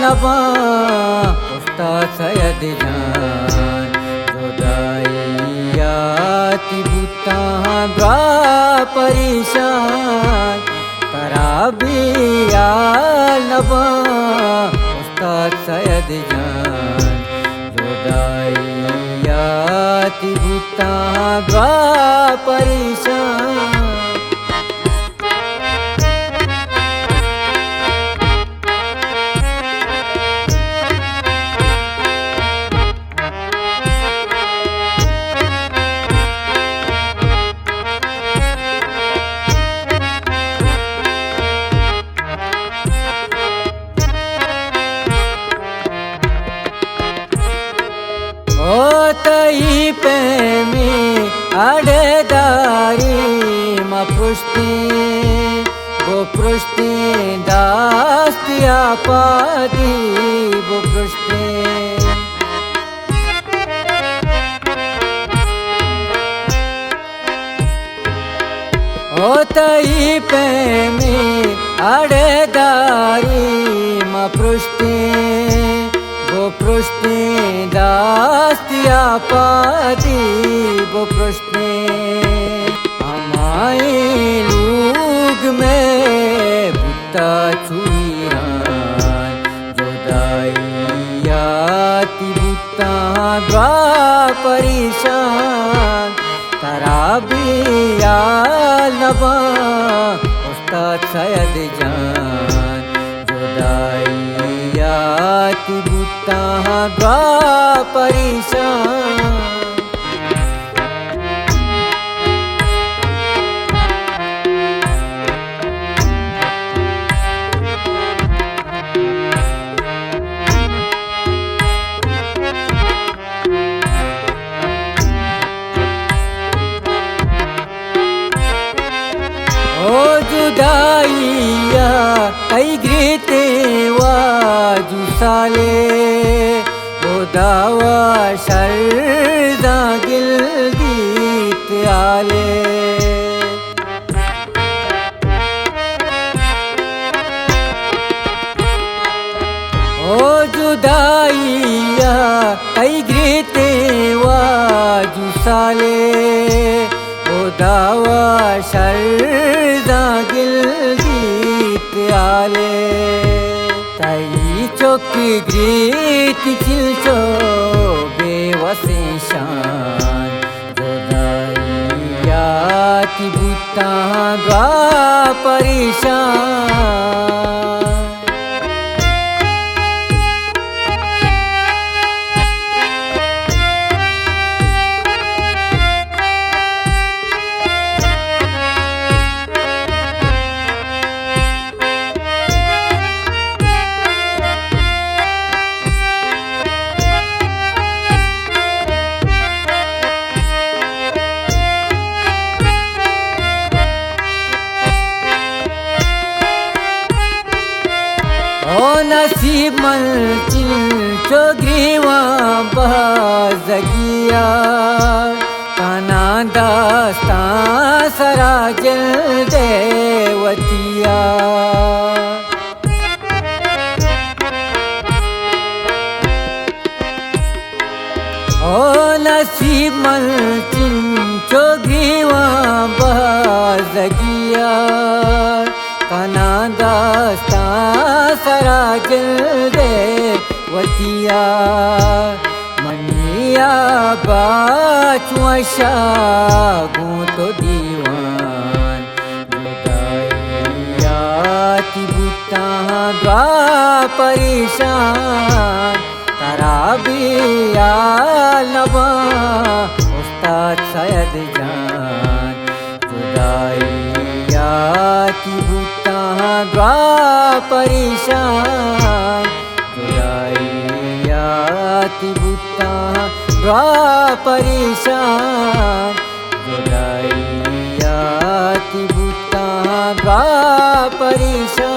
लबा उस्ता सयद जान जोदाइयाती बुता द्वा परेशान तराबिया लबा उस्ता सयद जान जोदाइयाती बुता द्वा परेशान। ओ तई पे में अड़ेदारी म पृष्ठे वो पृष्ठे दास्तिया पादी वो पृष्ठे ओ तई पे में अड़ेदारी म पृष्ठे वो पृष्ठे दास्तिया पादी वो पृष्ठे हमारे लोग में बुता चुईरान जोदाइयाती बुता द्वा परेशान तराबिया लबा उस्ताद सयद जान जोदाइयाती बुता द्वा परेशान। ओ जुदाइया कई गिरते वाजू साले ओ दावा शर्दा गिल गीत आले ओ जुदाइया कई गिरते वाजू साले ओ दावा शर्दा गिल गीत आले तई चौक गीत चिलचो बेवसे शान जोदाइयाती बुता द्वा परेशान। ओ नसीब मंचिल चोग्रीवा बाजगिया काना दास्ता सराजल देवतिया ओ नसीब मंचिल चोग्रीवा बाजगिया काना दास्ता सराजल देवतिया मनिया बाचुआशा गो तो दीवान जोदाइयाती बुता द्वा परेशान तराबिया लबा उस्ताद सयद जान जोदाइयाती बुता द्वा परेशान जोदाइयाती बुता द्वा परेशान जोदाइयाती बुता द्वा परेशान।